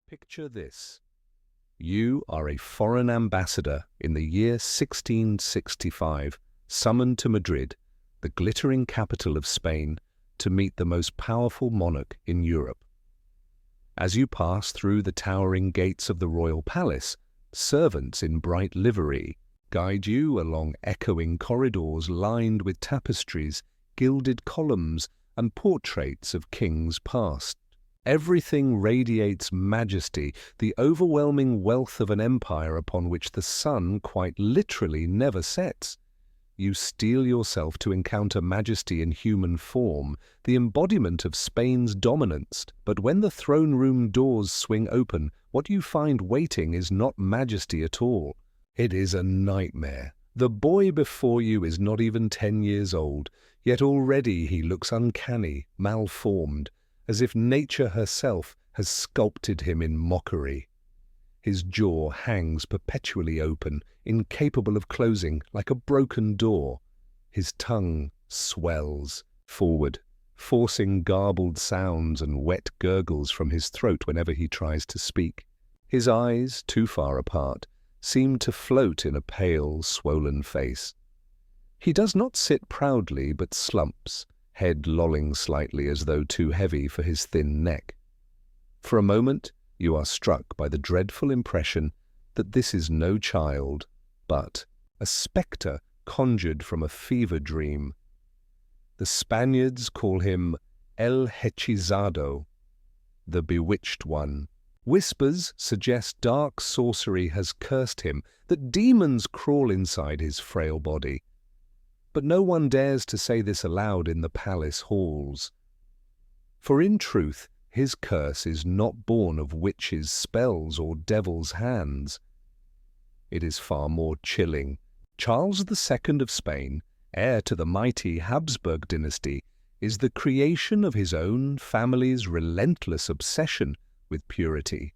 Picture this. You are a foreign ambassador in the year 1665, summoned to Madrid, the glittering capital of Spain, to meet the most powerful monarch in Europe. As you pass through the towering gates of the royal palace, servants in bright livery guide you along echoing corridors lined with tapestries, gilded columns, and portraits of kings past. Everything radiates majesty, the overwhelming wealth of an empire upon which the sun quite literally never sets. You steel yourself to encounter majesty in human form, the embodiment of Spain's dominance. But when the throne room doors swing open, what you find waiting is not majesty at all. It is a nightmare. The boy before you is not even 10 years old, yet already he looks uncanny, malformed, as if nature herself has sculpted him in mockery. His jaw hangs perpetually open, incapable of closing, like a broken door. His tongue swells forward, forcing garbled sounds and wet gurgles from his throat whenever he tries to speak. His eyes, too far apart, seem to float in a pale, swollen face. He does not sit proudly, but slumps, head lolling slightly as though too heavy for his thin neck. For a moment, you are struck by the dreadful impression that this is no child, but a spectre conjured from a fever dream. The Spaniards call him El Hechizado, the bewitched one. Whispers suggest dark sorcery has cursed him, that demons crawl inside his frail body. But no one dares to say this aloud in the palace halls. For in truth, his curse is not born of witches' spells or devil's hands. It is far more chilling. Charles II of Spain, heir to the mighty Habsburg dynasty, is the creation of his own family's relentless obsession with purity.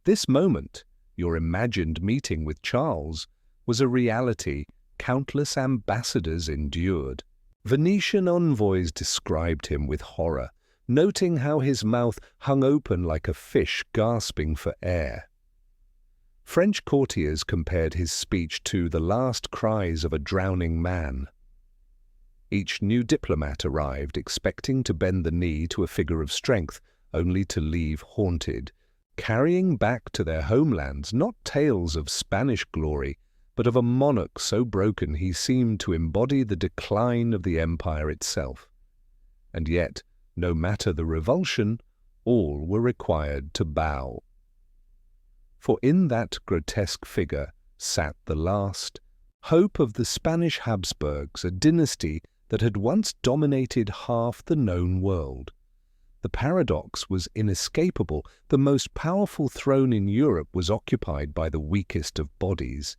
This moment, your imagined meeting with Charles, was a reality countless ambassadors endured. Venetian envoys described him with horror, noting how his mouth hung open like a fish gasping for air. French courtiers compared his speech to the last cries of a drowning man. Each new diplomat arrived expecting to bend the knee to a figure of strength, only to leave haunted, carrying back to their homelands not tales of Spanish glory, but of a monarch so broken he seemed to embody the decline of the empire itself. And yet, no matter the revulsion, all were required to bow. For in that grotesque figure sat the last hope of the Spanish Habsburgs, a dynasty that had once dominated half the known world. The paradox was inescapable. The most powerful throne in Europe was occupied by the weakest of bodies.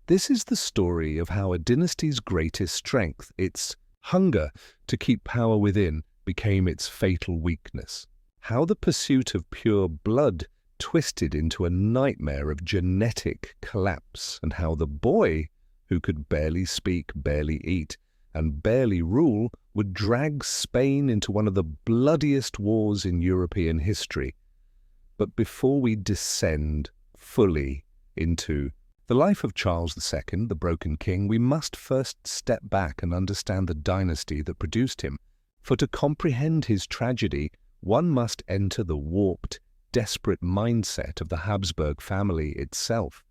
This is the story of how a dynasty's greatest strength, its hunger to keep power within, became its fatal weakness. How the pursuit of pure blood twisted into a nightmare of genetic collapse, and how the boy, who could barely speak, barely eat, and barely rule, would drag Spain into one of the bloodiest wars in European history. But before we descend fully into the life of Charles II, the broken king, we must first step back and understand the dynasty that produced him. For to comprehend his tragedy, one must enter the warped, desperate mindset of the Habsburg family itself.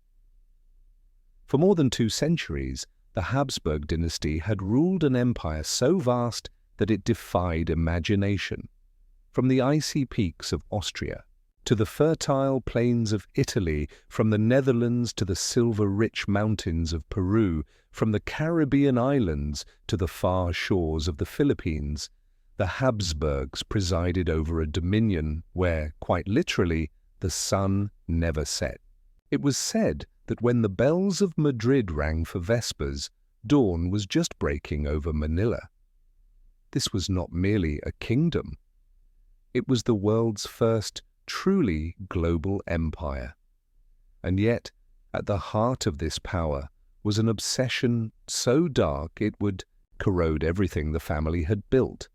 For more than 2 centuries, the Habsburg dynasty had ruled an empire so vast that it defied imagination. From the icy peaks of Austria to the fertile plains of Italy, from the Netherlands to the silver-rich mountains of Peru, from the Caribbean islands to the far shores of the Philippines, the Habsburgs presided over a dominion where, quite literally, the sun never set. It was said that when the bells of Madrid rang for vespers, dawn was just breaking over Manila. This was not merely a kingdom. It was the world's first truly global empire. And yet, at the heart of this power was an obsession so dark it would corrode everything the family had built.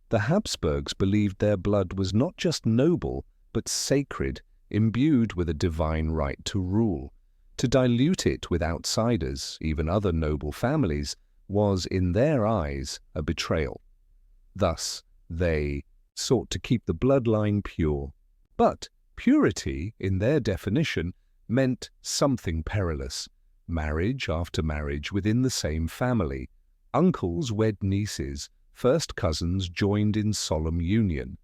The Habsburgs believed their blood was not just noble, but sacred, imbued with a divine right to rule. To dilute it with outsiders, even other noble families, was, in their eyes, a betrayal. Thus, they sought to keep the bloodline pure. But purity, in their definition, meant something perilous. Marriage after marriage within the same family. Uncles wed nieces, first cousins joined in solemn union.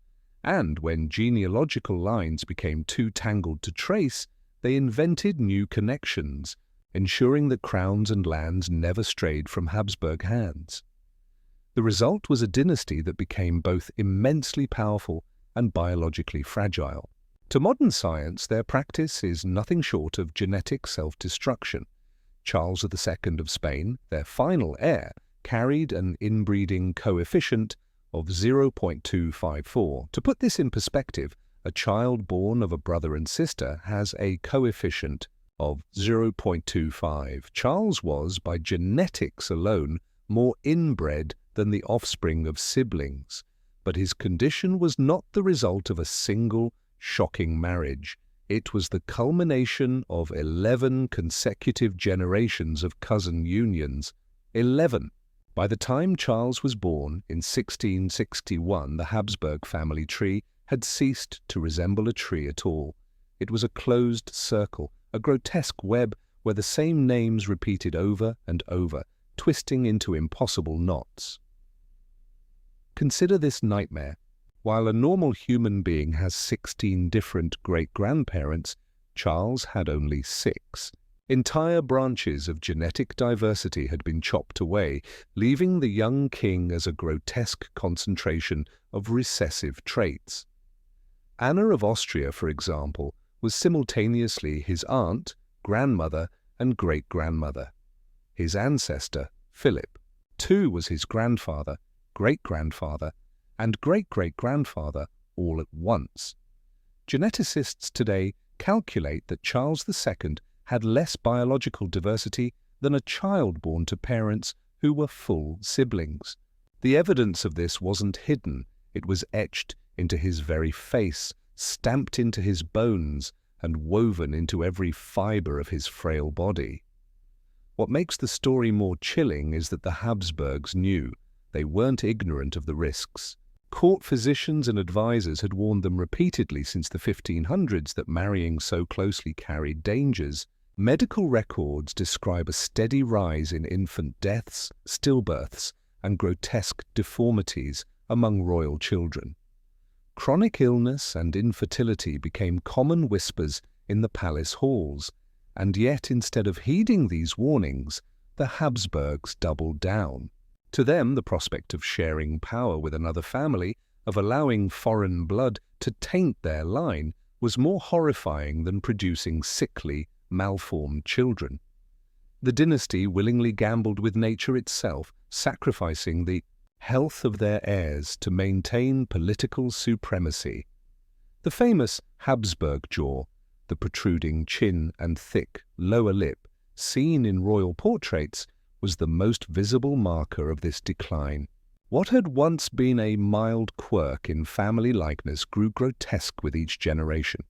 And when genealogical lines became too tangled to trace, they invented new connections, ensuring that crowns and lands never strayed from Habsburg hands. The result was a dynasty that became both immensely powerful and biologically fragile. To modern science, their practice is nothing short of genetic self-destruction. Charles II of Spain, their final heir, carried an inbreeding coefficient of 0.254. To put this in perspective, a child born of a brother and sister has a coefficient of 0.25. Charles was, by genetics alone, more inbred than the offspring of siblings, but his condition was not the result of a single shocking marriage. It was the culmination of 11 consecutive generations of cousin unions. 11! By the time Charles was born, in 1661, the Habsburg family tree had ceased to resemble a tree at all. It was a closed circle, a grotesque web where the same names repeated over and over, twisting into impossible knots. Consider this nightmare. While a normal human being has 16 different great-grandparents, Charles had only 6. Entire branches of genetic diversity had been chopped away, leaving the young king as a grotesque concentration of recessive traits. Anna of Austria, for example, was simultaneously his aunt, grandmother, and great-grandmother. His ancestor, Philip, too, was his grandfather, great-grandfather, and great-great-grandfather all at once. Geneticists today calculate that Charles II had less biological diversity than a child born to parents who were full siblings. The evidence of this wasn't hidden, it was etched into his very face, stamped into his bones, and woven into every fibre of his frail body. What makes the story more chilling is that the Habsburgs knew. They weren't ignorant of the risks. Court physicians and advisors had warned them repeatedly since the 1500s that marrying so closely carried dangers. Medical records describe a steady rise in infant deaths, stillbirths, and grotesque deformities among royal children. Chronic illness and infertility became common whispers in the palace halls, and yet instead of heeding these warnings, the Habsburgs doubled down. To them, the prospect of sharing power with another family, of allowing foreign blood to taint their line, was more horrifying than producing sickly, malformed children. The dynasty willingly gambled with nature itself, sacrificing the health of their heirs to maintain political supremacy. The famous Habsburg jaw, the protruding chin and thick lower lip, seen in royal portraits, was the most visible marker of this decline. What had once been a mild quirk in family likeness grew grotesque with each generation.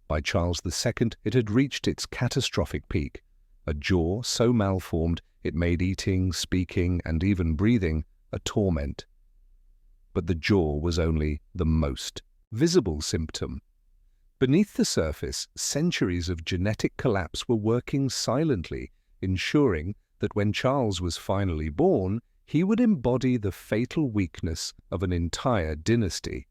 By Charles II, it had reached its catastrophic peak, a jaw so malformed it made eating, speaking, and even breathing a torment. But the jaw was only the most visible symptom. Beneath the surface, centuries of genetic collapse were working silently, ensuring that when Charles was finally born, he would embody the fatal weakness of an entire dynasty.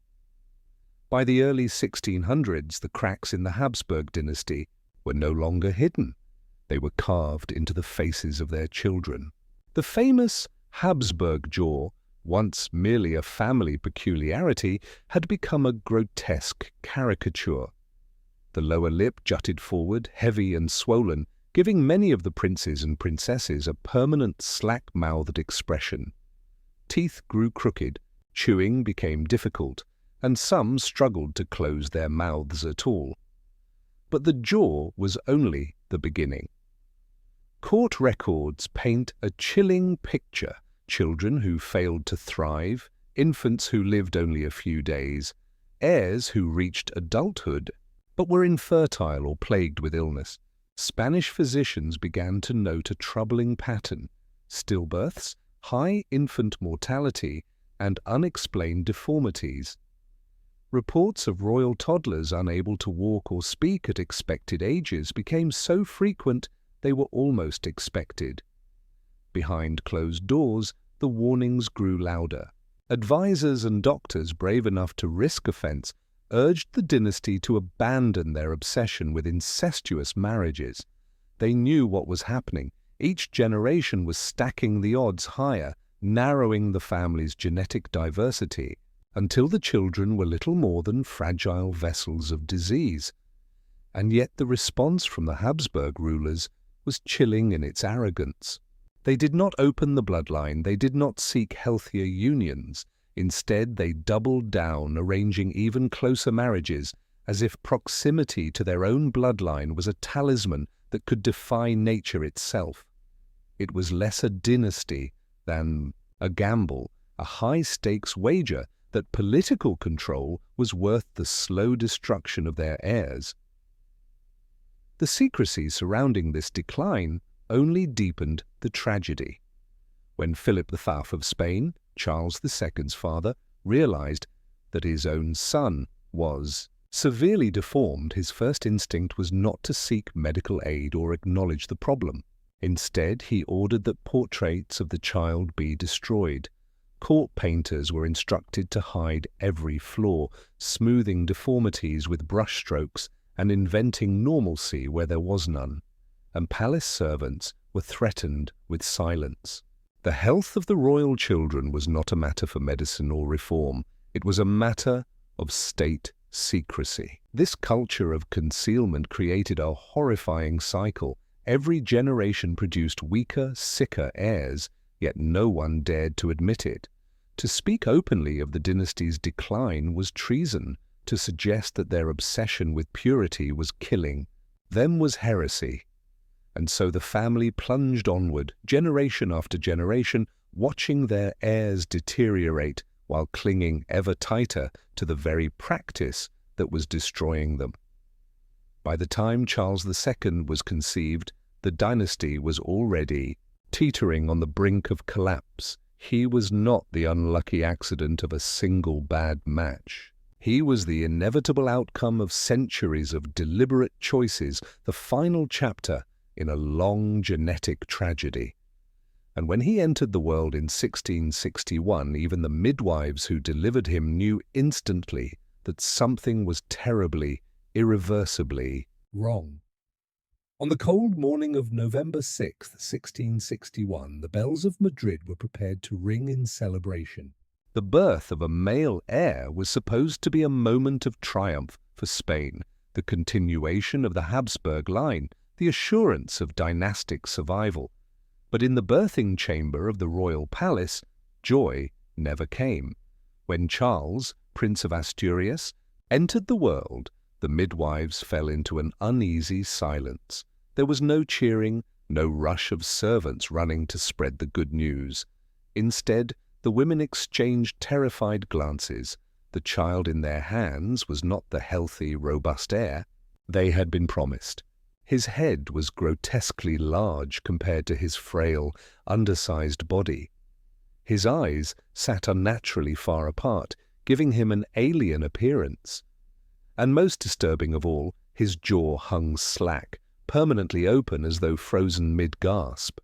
By the early 1600s, the cracks in the Habsburg dynasty were no longer hidden. They were carved into the faces of their children. The famous Habsburg jaw, once merely a family peculiarity, had become a grotesque caricature. The lower lip jutted forward, heavy and swollen, giving many of the princes and princesses a permanent slack-mouthed expression. Teeth grew crooked, chewing became difficult, and some struggled to close their mouths at all. But the jaw was only the beginning. Court records paint a chilling picture: children who failed to thrive, infants who lived only a few days, heirs who reached adulthood but were infertile or plagued with illness. Spanish physicians began to note a troubling pattern: stillbirths, high infant mortality, and unexplained deformities. Reports of royal toddlers unable to walk or speak at expected ages became so frequent they were almost expected. Behind closed doors, the warnings grew louder. Advisors and doctors brave enough to risk offense urged the dynasty to abandon their obsession with incestuous marriages. They knew what was happening. Each generation was stacking the odds higher, narrowing the family's genetic diversity, until the children were little more than fragile vessels of disease. And yet the response from the Habsburg rulers was chilling in its arrogance. They did not open the bloodline, they did not seek healthier unions. Instead, they doubled down, arranging even closer marriages, as if proximity to their own bloodline was a talisman that could defy nature itself. It was less a dynasty than a gamble, a high-stakes wager that political control was worth the slow destruction of their heirs. The secrecy surrounding this decline only deepened the tragedy. When Philip V of Spain, Charles II's father, realized that his own son was severely deformed, his first instinct was not to seek medical aid or acknowledge the problem. Instead, he ordered that portraits of the child be destroyed. Court painters were instructed to hide every flaw, smoothing deformities with brushstrokes and inventing normalcy where there was none. And palace servants were threatened with silence. The health of the royal children was not a matter for medicine or reform. It was a matter of state secrecy. This culture of concealment created a horrifying cycle. Every generation produced weaker, sicker heirs, yet no one dared to admit it. To speak openly of the dynasty's decline was treason. To suggest that their obsession with purity was killing them was heresy. And so the family plunged onward, generation after generation, watching their heirs deteriorate while clinging ever tighter to the very practice that was destroying them. By the time Charles II was conceived, the dynasty was already teetering on the brink of collapse. He was not the unlucky accident of a single bad match. He was the inevitable outcome of centuries of deliberate choices, the final chapter in a long genetic tragedy. And when he entered the world in 1661, even the midwives who delivered him knew instantly that something was terribly, irreversibly wrong. On the cold morning of November 6, 1661, the bells of Madrid were prepared to ring in celebration. The birth of a male heir was supposed to be a moment of triumph for Spain, the continuation of the Habsburg line, the assurance of dynastic survival. But in the birthing chamber of the royal palace, joy never came. When Charles, Prince of Asturias, entered the world, the midwives fell into an uneasy silence. There was no cheering, no rush of servants running to spread the good news. Instead, the women exchanged terrified glances. The child in their hands was not the healthy, robust heir they had been promised. His head was grotesquely large compared to his frail, undersized body. His eyes sat unnaturally far apart, giving him an alien appearance. And most disturbing of all, his jaw hung slack, permanently open as though frozen mid-gasp.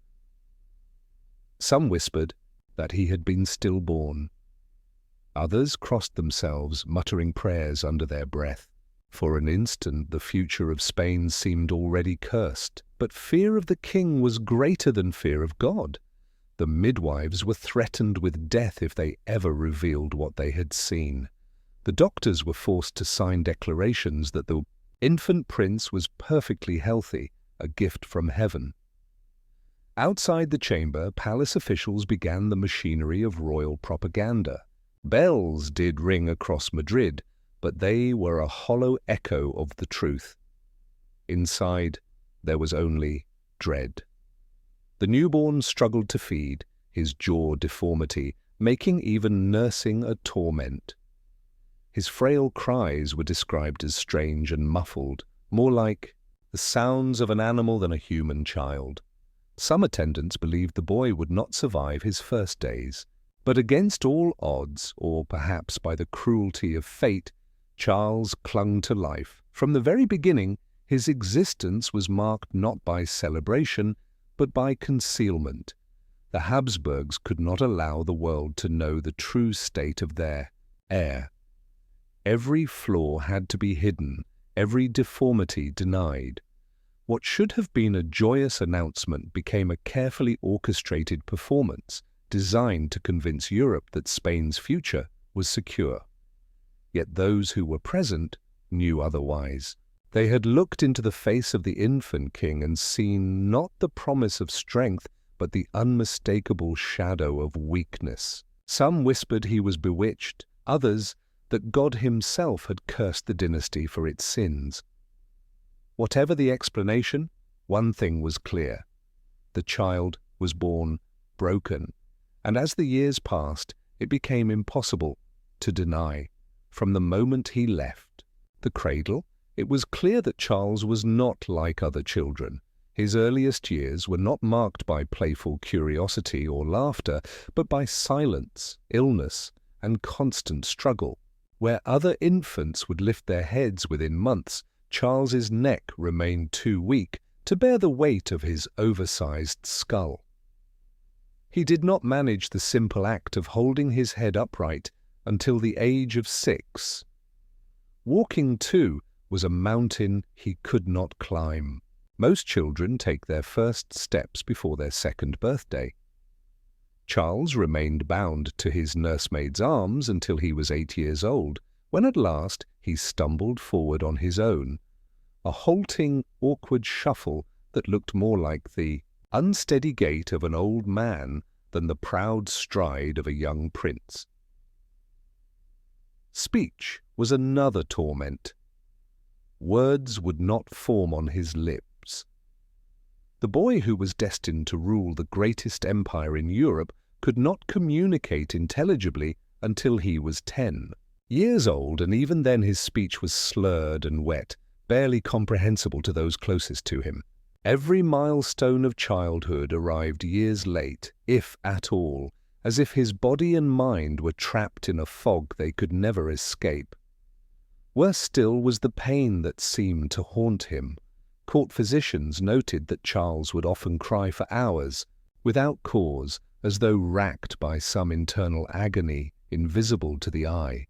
Some whispered that he had been stillborn. Others crossed themselves, muttering prayers under their breath. For an instant the future of Spain seemed already cursed, but fear of the king was greater than fear of God. The midwives were threatened with death if they ever revealed what they had seen. The doctors were forced to sign declarations that the infant prince was perfectly healthy, a gift from heaven. Outside the chamber, palace officials began the machinery of royal propaganda. Bells did ring across Madrid, but they were a hollow echo of the truth. Inside, there was only dread. The newborn struggled to feed, his jaw deformity, making even nursing a torment. His frail cries were described as strange and muffled, more like the sounds of an animal than a human child. Some attendants believed the boy would not survive his first days, but against all odds, or perhaps by the cruelty of fate, Charles clung to life. From the very beginning, his existence was marked not by celebration, but by concealment. The Habsburgs could not allow the world to know the true state of their heir. Every flaw had to be hidden, every deformity denied. What should have been a joyous announcement became a carefully orchestrated performance designed to convince Europe that Spain's future was secure. Yet those who were present knew otherwise. They had looked into the face of the infant king and seen not the promise of strength, but the unmistakable shadow of weakness. Some whispered he was bewitched, others that God himself had cursed the dynasty for its sins. Whatever the explanation, one thing was clear. The child was born broken, and as the years passed, it became impossible to deny. From the moment he left the cradle, it was clear that Charles was not like other children. His earliest years were not marked by playful curiosity or laughter, but by silence, illness, and constant struggle. Where other infants would lift their heads within months, Charles's neck remained too weak to bear the weight of his oversized skull. He did not manage the simple act of holding his head upright until the age of 6. Walking, too, was a mountain he could not climb. Most children take their first steps before their 2nd birthday. Charles remained bound to his nursemaid's arms until he was 8 years old, when at last he stumbled forward on his own, a halting, awkward shuffle that looked more like the unsteady gait of an old man than the proud stride of a young prince. Speech was another torment. Words would not form on his lips. The boy who was destined to rule the greatest empire in Europe could not communicate intelligibly until he was 10 years old, and even then his speech was slurred and wet, barely comprehensible to those closest to him. Every milestone of childhood arrived years late, if at all, as if his body and mind were trapped in a fog they could never escape. Worse still was the pain that seemed to haunt him. Court physicians noted that Charles would often cry for hours, without cause, as though racked by some internal agony invisible to the eye.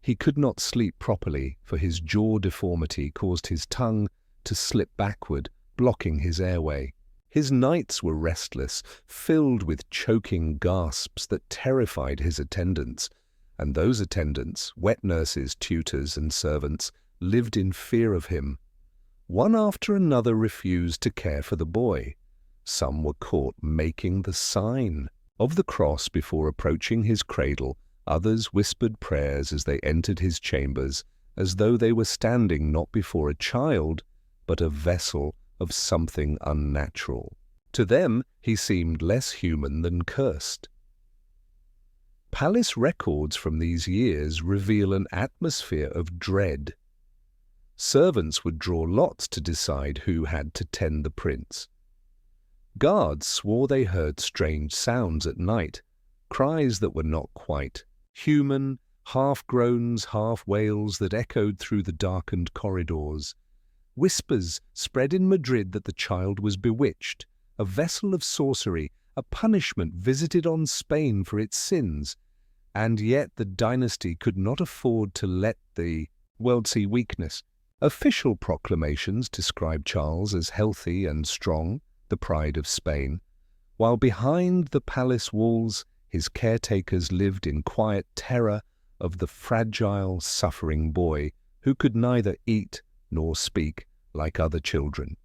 He could not sleep properly, for his jaw deformity caused his tongue to slip backward, blocking his airway. His nights were restless, filled with choking gasps that terrified his attendants, and those attendants, wet nurses, tutors, and servants, lived in fear of him. One after another refused to care for the boy. Some were caught making the sign of the cross before approaching his cradle. Others whispered prayers as they entered his chambers, as though they were standing not before a child, but a vessel of something unnatural. To them, he seemed less human than cursed. Palace records from these years reveal an atmosphere of dread. Servants would draw lots to decide who had to tend the prince. Guards swore they heard strange sounds at night, cries that were not quite human, half-groans, half-wails that echoed through the darkened corridors. Whispers spread in Madrid that the child was bewitched, a vessel of sorcery, a punishment visited on Spain for its sins. And yet the dynasty could not afford to let the world see weakness. Official proclamations described Charles as healthy and strong, the pride of Spain, while behind the palace walls his caretakers lived in quiet terror of the fragile, suffering boy who could neither eat nor speak like other children.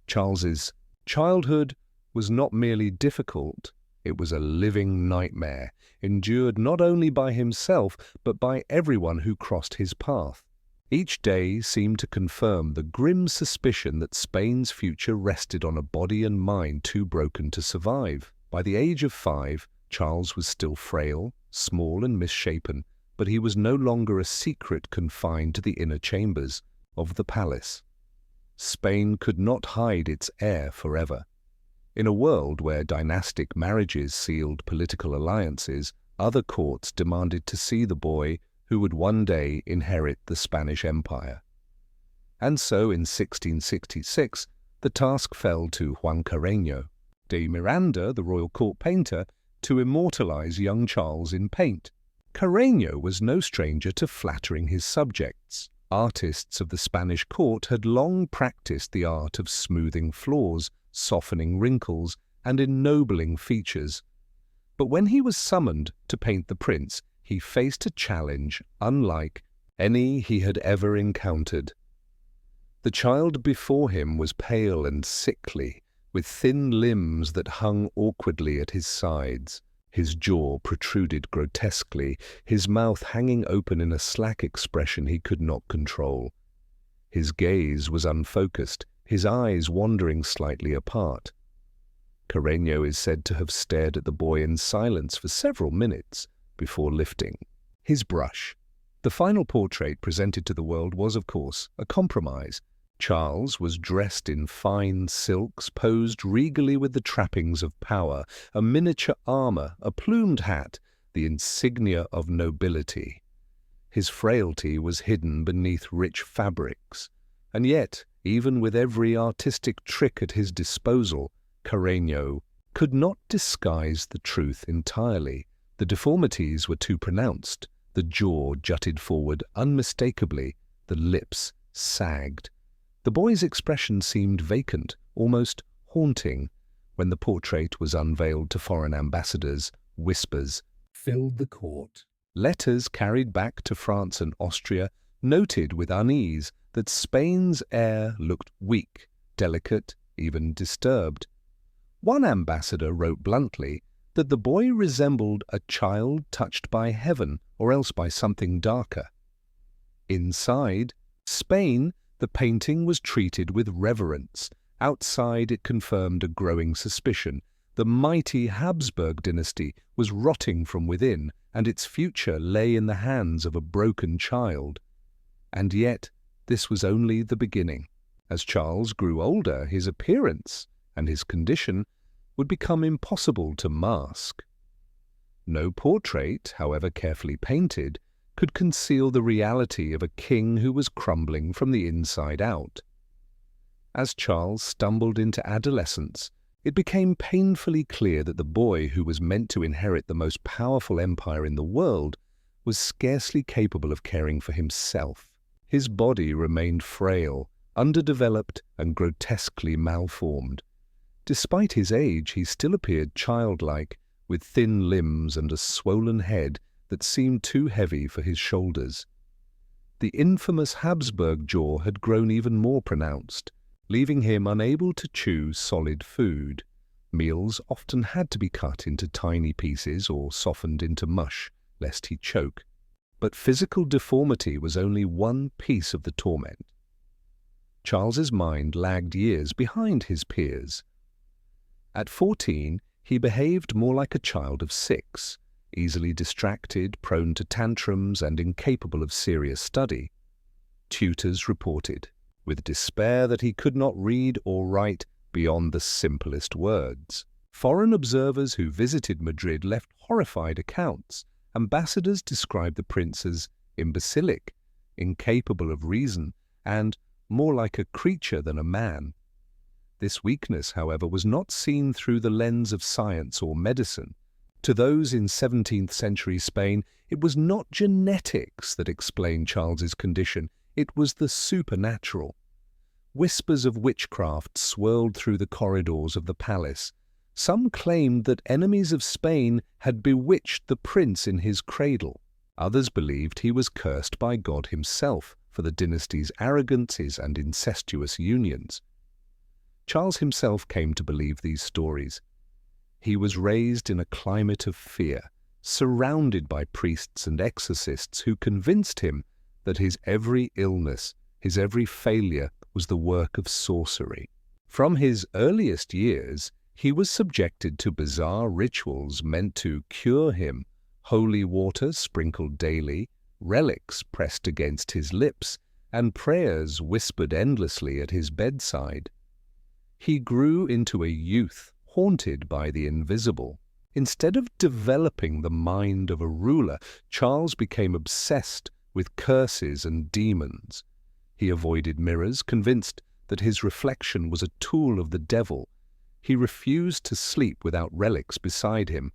Charles's childhood was not merely difficult, it was a living nightmare, endured not only by himself but by everyone who crossed his path. Each day seemed to confirm the grim suspicion that Spain's future rested on a body and mind too broken to survive. By the age of 5, Charles was still frail, small and misshapen, but he was no longer a secret confined to the inner chambers of the palace. Spain could not hide its heir forever. In a world where dynastic marriages sealed political alliances, other courts demanded to see the boy who would one day inherit the Spanish Empire. And so in 1666, the task fell to Juan Carreño de Miranda, the royal court painter, to immortalize young Charles in paint. Carreño was no stranger to flattering his subjects. Artists of the Spanish court had long practiced the art of smoothing flaws, softening wrinkles, and ennobling features. But when he was summoned to paint the prince, he faced a challenge unlike any he had ever encountered. The child before him was pale and sickly, with thin limbs that hung awkwardly at his sides. His jaw protruded grotesquely, his mouth hanging open in a slack expression he could not control. His gaze was unfocused, his eyes wandering slightly apart. Carreño is said to have stared at the boy in silence for several minutes before lifting his brush. The final portrait presented to the world was, of course, a compromise. Charles was dressed in fine silks, posed regally with the trappings of power, a miniature armor, a plumed hat, the insignia of nobility. His frailty was hidden beneath rich fabrics. And yet, even with every artistic trick at his disposal, Carreño could not disguise the truth entirely. The deformities were too pronounced. The jaw jutted forward unmistakably, the lips sagged. The boy's expression seemed vacant, almost haunting. When the portrait was unveiled to foreign ambassadors, whispers filled the court. Letters carried back to France and Austria noted with unease that Spain's heir looked weak, delicate, even disturbed. One ambassador wrote bluntly that the boy resembled a child touched by heaven or else by something darker. Inside Spain, the painting was treated with reverence. Outside, it confirmed a growing suspicion. The mighty Habsburg dynasty was rotting from within, and its future lay in the hands of a broken child. And yet, this was only the beginning. As Charles grew older, his appearance and his condition would become impossible to mask. No portrait, however carefully painted, could conceal the reality of a king who was crumbling from the inside out. As Charles stumbled into adolescence, it became painfully clear that the boy who was meant to inherit the most powerful empire in the world was scarcely capable of caring for himself. His body remained frail, underdeveloped, and grotesquely malformed. Despite his age, he still appeared childlike, with thin limbs and a swollen head that seemed too heavy for his shoulders. The infamous Habsburg jaw had grown even more pronounced, leaving him unable to chew solid food. Meals often had to be cut into tiny pieces or softened into mush, lest he choke. But physical deformity was only one piece of the torment. Charles's mind lagged years behind his peers. At 14, he behaved more like a child of 6, easily distracted, prone to tantrums, and incapable of serious study. Tutors reported, with despair, that he could not read or write beyond the simplest words. Foreign observers who visited Madrid left horrified accounts. Ambassadors described the prince as imbecilic, incapable of reason, and more like a creature than a man. This weakness, however, was not seen through the lens of science or medicine. To those in 17th century Spain, it was not genetics that explained Charles's condition, it was the supernatural. Whispers of witchcraft swirled through the corridors of the palace. Some claimed that enemies of Spain had bewitched the prince in his cradle. Others believed he was cursed by God himself for the dynasty's arrogances and incestuous unions. Charles himself came to believe these stories. He was raised in a climate of fear, surrounded by priests and exorcists who convinced him that his every illness, his every failure was the work of sorcery. From his earliest years, he was subjected to bizarre rituals meant to cure him, holy water sprinkled daily, relics pressed against his lips, and prayers whispered endlessly at his bedside. He grew into a youth haunted by the invisible. Instead of developing the mind of a ruler, Charles became obsessed with curses and demons. He avoided mirrors, convinced that his reflection was a tool of the devil. He refused to sleep without relics beside him.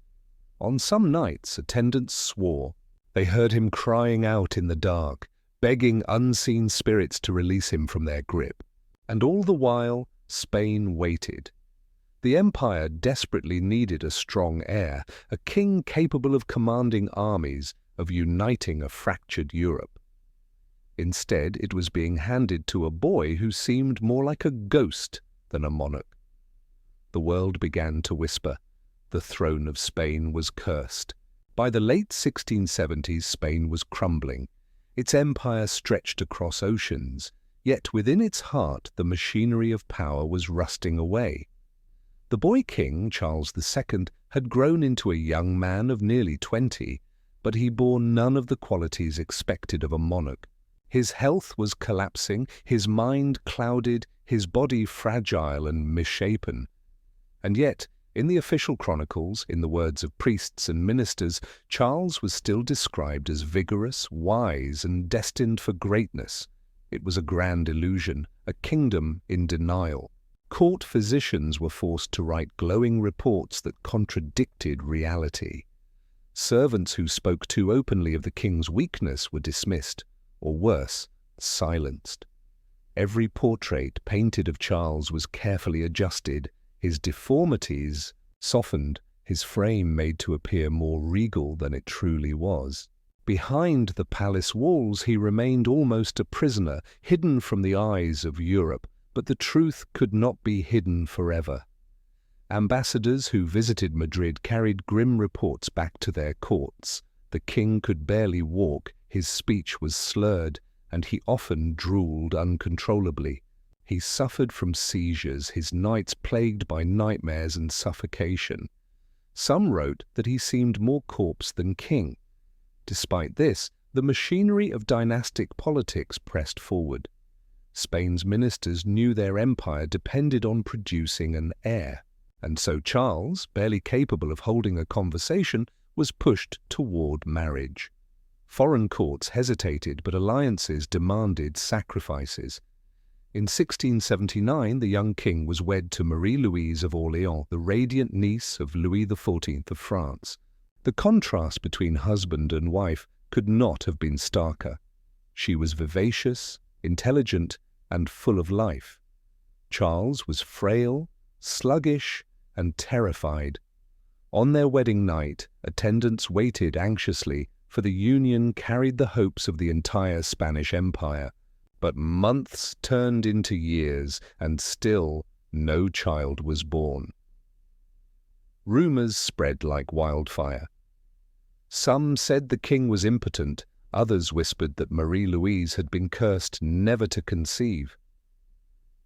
On some nights, attendants swore. They heard him crying out in the dark, begging unseen spirits to release him from their grip. And all the while, Spain waited. The empire desperately needed a strong heir, a king capable of commanding armies, of uniting a fractured Europe. Instead, it was being handed to a boy who seemed more like a ghost than a monarch. The world began to whisper. The throne of Spain was cursed. By the late 1670s, Spain was crumbling. Its empire stretched across oceans, yet within its heart the machinery of power was rusting away. The boy king, Charles II, had grown into a young man of nearly 20, but he bore none of the qualities expected of a monarch. His health was collapsing, his mind clouded, his body fragile and misshapen. And yet, in the official chronicles, in the words of priests and ministers, Charles was still described as vigorous, wise, and destined for greatness. It was a grand illusion, a kingdom in denial. Court physicians were forced to write glowing reports that contradicted reality. Servants who spoke too openly of the king's weakness were dismissed, or worse, silenced. Every portrait painted of Charles was carefully adjusted, his deformities softened, his frame made to appear more regal than it truly was. Behind the palace walls he remained almost a prisoner, hidden from the eyes of Europe, but the truth could not be hidden forever. Ambassadors who visited Madrid carried grim reports back to their courts. The king could barely walk, his speech was slurred, and he often drooled uncontrollably. He suffered from seizures, his nights plagued by nightmares and suffocation. Some wrote that he seemed more corpse than king. Despite this, the machinery of dynastic politics pressed forward. Spain's ministers knew their empire depended on producing an heir, and so Charles, barely capable of holding a conversation, was pushed toward marriage. Foreign courts hesitated, but alliances demanded sacrifices. In 1679, the young king was wed to Marie-Louise of Orleans, the radiant niece of Louis XIV of France. The contrast between husband and wife could not have been starker. She was vivacious, intelligent, and full of life. Charles was frail, sluggish, and terrified. On their wedding night, attendants waited anxiously, for the union carried the hopes of the entire Spanish Empire. But months turned into years, and still no child was born. Rumors spread like wildfire. Some said the king was impotent, others whispered that Marie-Louise had been cursed never to conceive.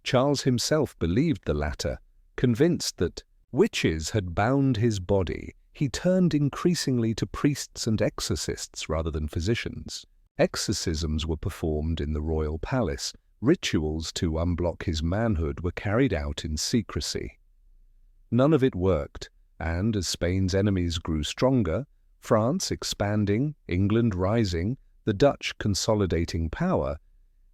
Charles himself believed the latter, convinced that witches had bound his body. He turned increasingly to priests and exorcists rather than physicians. Exorcisms were performed in the royal palace. Rituals to unblock his manhood were carried out in secrecy. None of it worked, and as Spain's enemies grew stronger, France expanding, England rising, the Dutch consolidating power,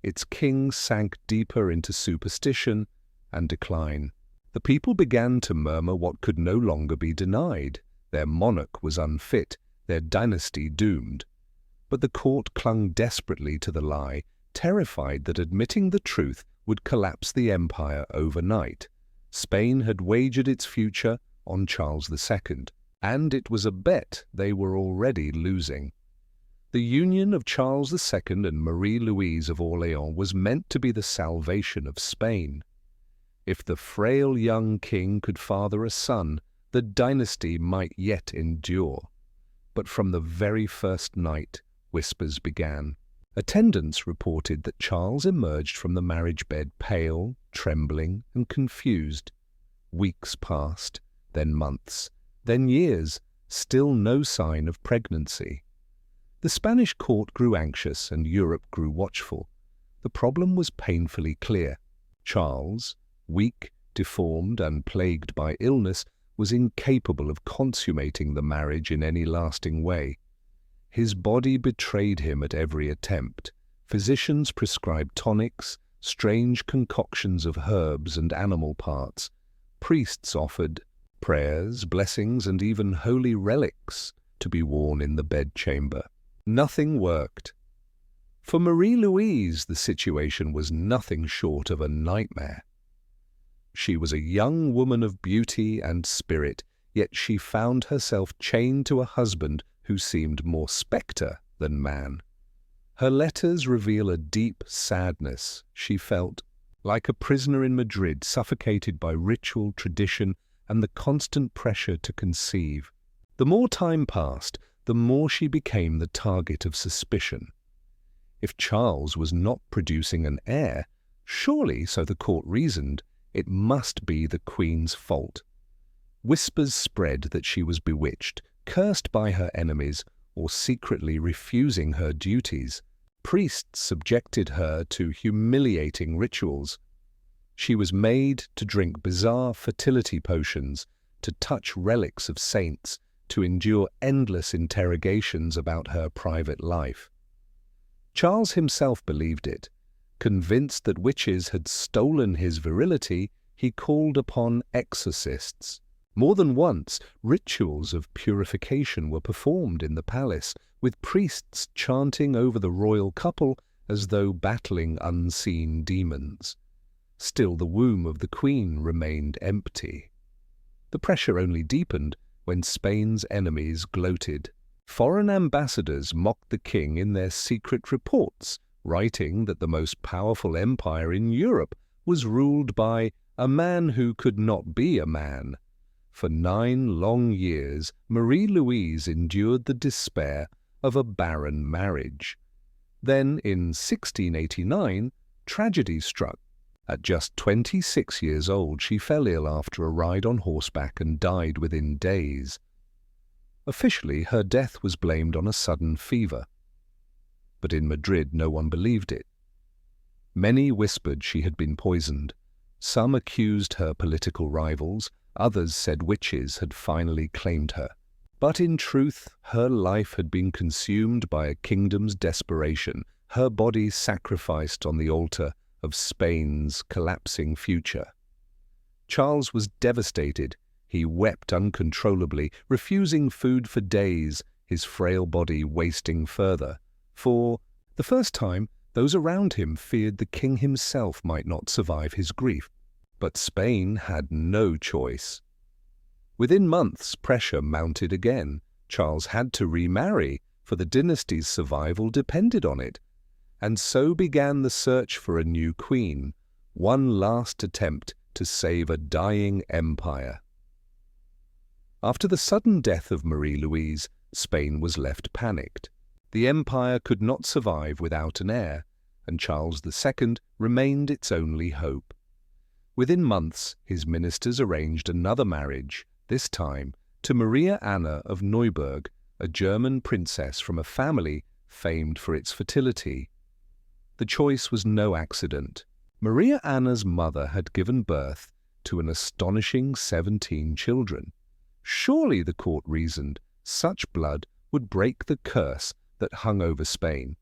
its king sank deeper into superstition and decline. The people began to murmur what could no longer be denied. Their monarch was unfit, their dynasty doomed. But the court clung desperately to the lie, terrified that admitting the truth would collapse the empire overnight. Spain had wagered its future on Charles II, and it was a bet they were already losing. The union of Charles II and Marie-Louise of Orleans was meant to be the salvation of Spain. If the frail young king could father a son, the dynasty might yet endure. But from the very first night, whispers began. Attendants reported that Charles emerged from the marriage bed pale, trembling, and confused. Weeks passed, then months, then years. still no sign of pregnancy. The Spanish court grew anxious and Europe grew watchful. The problem was painfully clear. Charles, weak, deformed, and plagued by illness, was incapable of consummating the marriage in any lasting way. His body betrayed him at every attempt. Physicians prescribed tonics, strange concoctions of herbs and animal parts. Priests offered prayers, blessings, and even holy relics to be worn in the bedchamber. Nothing worked. For Marie-Louise, the situation was nothing short of a nightmare. She was a young woman of beauty and spirit, yet she found herself chained to a husband who seemed more spectre than man. Her letters reveal a deep sadness she felt, like a prisoner in Madrid, suffocated by ritual, tradition, and the constant pressure to conceive. The more time passed, the more she became the target of suspicion. If Charles was not producing an heir, surely, so the court reasoned, it must be the Queen's fault. Whispers spread that she was bewitched, cursed by her enemies, or secretly refusing her duties. Priests subjected her to humiliating rituals. She was made to drink bizarre fertility potions, to touch relics of saints, to endure endless interrogations about her private life. Charles himself believed it. Convinced that witches had stolen his virility, he called upon exorcists. More than once, rituals of purification were performed in the palace, with priests chanting over the royal couple as though battling unseen demons. Still, the womb of the Queen remained empty. The pressure only deepened when Spain's enemies gloated. Foreign ambassadors mocked the king in their secret reports, writing that the most powerful empire in Europe was ruled by a man who could not be a man. For 9 long years, Marie-Louise endured the despair of a barren marriage. Then, in 1689, tragedy struck. At just 26 years old, she fell ill after a ride on horseback and died within days. Officially, her death was blamed on a sudden fever. But in Madrid, no one believed it. Many whispered she had been poisoned. Some accused her political rivals, others said witches had finally claimed her. But in truth, her life had been consumed by a kingdom's desperation, her body sacrificed on the altar of Spain's collapsing future. Charles was devastated. He wept uncontrollably, refusing food for days, his frail body wasting further. For the first time, those around him feared the king himself might not survive his grief. But Spain had no choice. Within months, pressure mounted again. Charles had to remarry, for the dynasty's survival depended on it. And so began the search for a new queen, one last attempt to save a dying empire. After the sudden death of Marie-Louise, Spain was left panicked. The empire could not survive without an heir, and Charles II remained its only hope. Within months, his ministers arranged another marriage, this time to Maria Anna of Neuburg, a German princess from a family famed for its fertility. The choice was no accident. Maria Anna's mother had given birth to an astonishing 17 children. Surely, the court reasoned, such blood would break the curse that hung over Spain.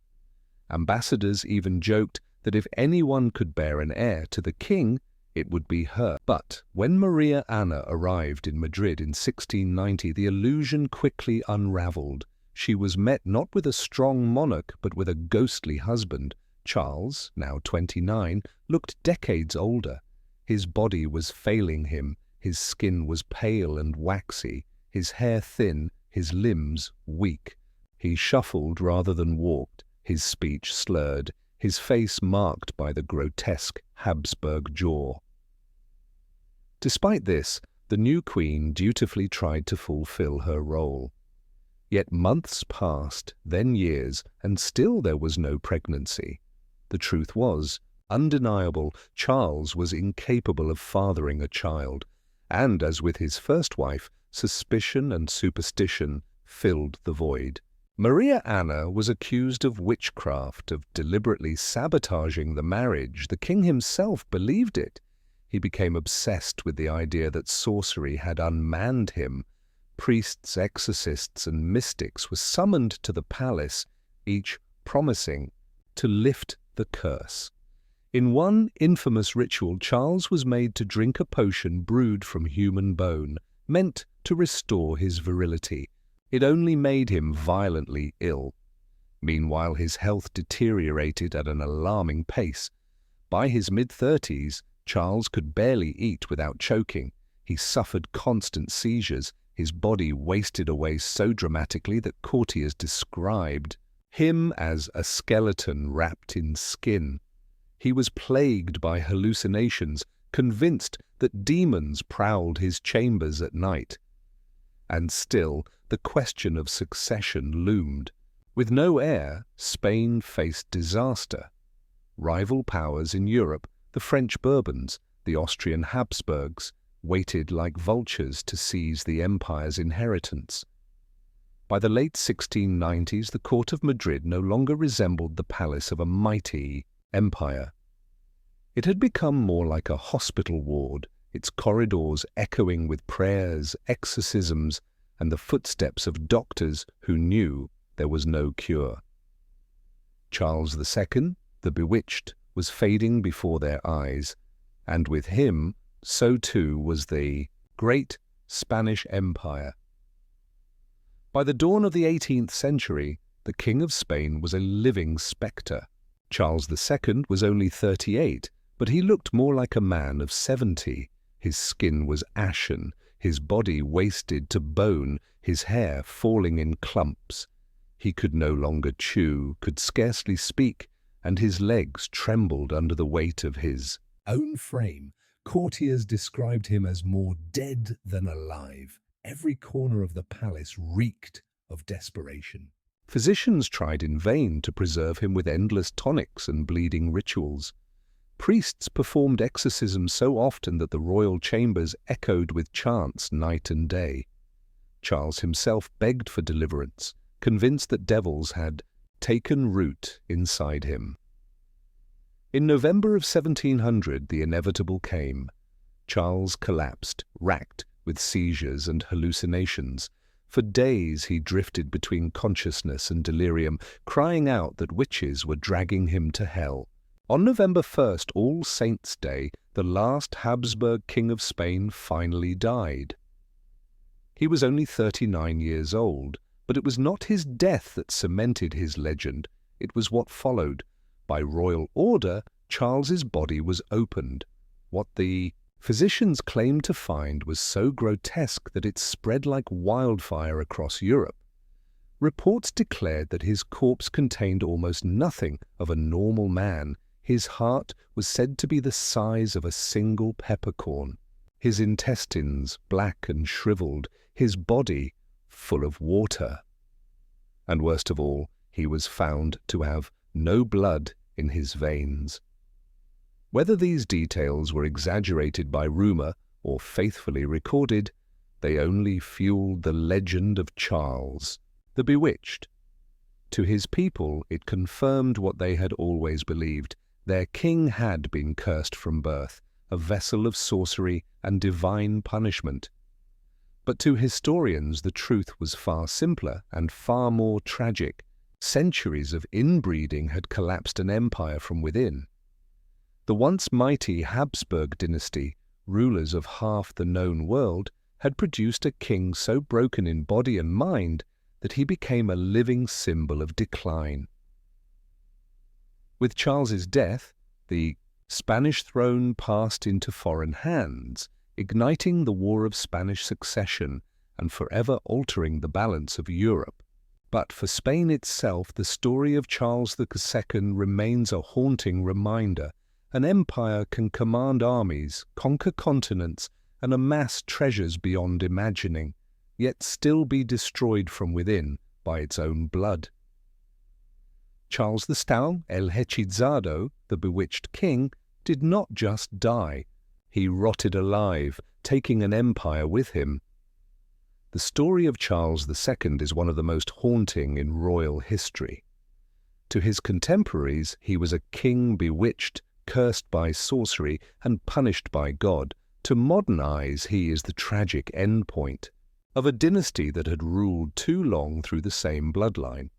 Ambassadors even joked that if anyone could bear an heir to the king, it would be her. But when Maria Anna arrived in Madrid in 1690, the illusion quickly unraveled. She was met not with a strong monarch, but with a ghostly husband. Charles, now 29, looked decades older. His body was failing him. His skin was pale and waxy, his hair thin, his limbs weak. He shuffled rather than walked, his speech slurred, his face marked by the grotesque Habsburg jaw. Despite this, the new queen dutifully tried to fulfill her role. Yet months passed, then years, and still there was no pregnancy. The truth was, undeniable, Charles was incapable of fathering a child, and as with his first wife, suspicion and superstition filled the void. Maria Anna was accused of witchcraft, of deliberately sabotaging the marriage. The king himself believed it. He became obsessed with the idea that sorcery had unmanned him. Priests, exorcists, and mystics were summoned to the palace, each promising to lift the curse. In one infamous ritual, Charles was made to drink a potion brewed from human bone, meant to restore his virility. It only made him violently ill. Meanwhile, his health deteriorated at an alarming pace. By his mid-30s, Charles could barely eat without choking. He suffered constant seizures. His body wasted away so dramatically that courtiers described him as a skeleton wrapped in skin. He was plagued by hallucinations, convinced that demons prowled his chambers at night. And still, the question of succession loomed. With no heir, Spain faced disaster. Rival powers in Europe, the French Bourbons, the Austrian Habsburgs, waited like vultures to seize the empire's inheritance. By the late 1690s, the court of Madrid no longer resembled the palace of a mighty empire. It had become more like a hospital ward, its corridors echoing with prayers, exorcisms, and the footsteps of doctors who knew there was no cure. Charles II, the bewitched, was fading before their eyes, and with him, so too was the great Spanish Empire. By the dawn of the 18th century, the King of Spain was a living spectre. Charles II was only 38, but he looked more like a man of 70. His skin was ashen, his body wasted to bone, his hair falling in clumps. He could no longer chew, could scarcely speak, and his legs trembled under the weight of his own frame. Courtiers described him as more dead than alive. Every corner of the palace reeked of desperation. Physicians tried in vain to preserve him with endless tonics and bleeding rituals. Priests performed exorcisms so often that the royal chambers echoed with chants night and day. Charles himself begged for deliverance, convinced that devils had taken root inside him. In November of 1700, the inevitable came. Charles collapsed, racked with seizures and hallucinations. For days he drifted between consciousness and delirium, crying out that witches were dragging him to hell. On November 1st, All Saints' Day, the last Habsburg king of Spain finally died. He was only 39 years old, but it was not his death that cemented his legend. It was what followed. By royal order, Charles's body was opened. What the physicians claimed to find was so grotesque that it spread like wildfire across Europe. Reports declared that his corpse contained almost nothing of a normal man. His heart was said to be the size of a single peppercorn, his intestines black and shriveled, his body full of water. And worst of all, he was found to have no blood in his veins. Whether these details were exaggerated by rumor or faithfully recorded, they only fueled the legend of Charles, the Bewitched. To his people, it confirmed what they had always believed. Their king had been cursed from birth, a vessel of sorcery and divine punishment. But to historians, the truth was far simpler and far more tragic. Centuries of inbreeding had collapsed an empire from within. The once mighty Habsburg dynasty, rulers of half the known world, had produced a king so broken in body and mind that he became a living symbol of decline. With Charles's death, the Spanish throne passed into foreign hands, igniting the War of Spanish Succession and forever altering the balance of Europe. But for Spain itself, the story of Charles II remains a haunting reminder. An empire can command armies, conquer continents, and amass treasures beyond imagining, yet still be destroyed from within by its own blood. Charles the Stout, El Hechizado, the bewitched king, did not just die. He rotted alive, taking an empire with him. The story of Charles II is one of the most haunting in royal history. To his contemporaries, he was a king bewitched, cursed by sorcery, and punished by God. To modern eyes, he is the tragic endpoint of a dynasty that had ruled too long through the same bloodline.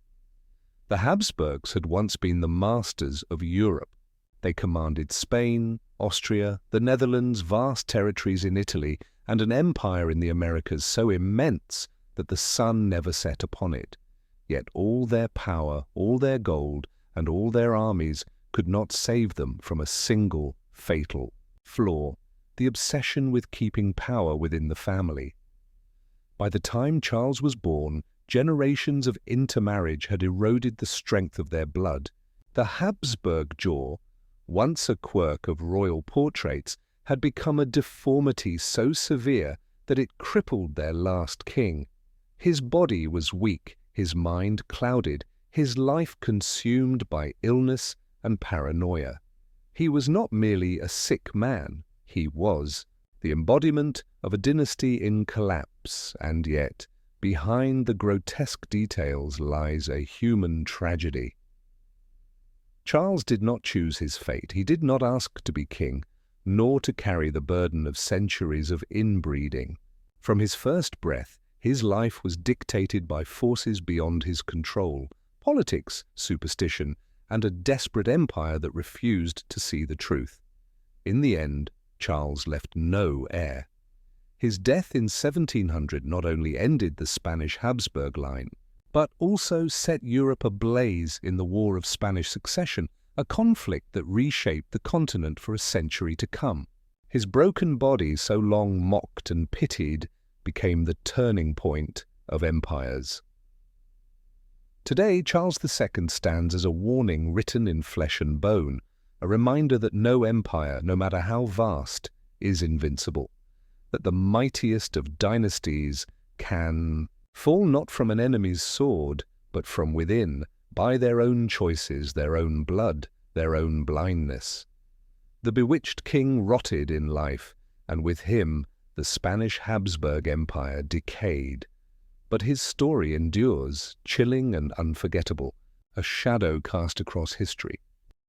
The Habsburgs had once been the masters of Europe. They commanded Spain, Austria, the Netherlands, vast territories in Italy, and an empire in the Americas so immense that the sun never set upon it. Yet all their power, all their gold, and all their armies could not save them from a single fatal flaw: the obsession with keeping power within the family. By the time Charles was born, generations of intermarriage had eroded the strength of their blood. The Habsburg jaw, once a quirk of royal portraits, had become a deformity so severe that it crippled their last king. His body was weak, his mind clouded, his life consumed by illness and paranoia. He was not merely a sick man, he was the embodiment of a dynasty in collapse, and yet, behind the grotesque details lies a human tragedy. Charles did not choose his fate. He did not ask to be king, nor to carry the burden of centuries of inbreeding. From his first breath, his life was dictated by forces beyond his control: politics, superstition, and a desperate empire that refused to see the truth. In the end, Charles left no heir. His death in 1700 not only ended the Spanish Habsburg line, but also set Europe ablaze in the War of Spanish Succession, a conflict that reshaped the continent for a century to come. His broken body, so long mocked and pitied, became the turning point of empires. Today, Charles II stands as a warning written in flesh and bone, a reminder that no empire, no matter how vast, is invincible, that the mightiest of dynasties can fall not from an enemy's sword, but from within, by their own choices, their own blood, their own blindness. The bewitched king rotted in life, and with him the Spanish Habsburg Empire decayed. But his story endures, chilling and unforgettable, a shadow cast across history.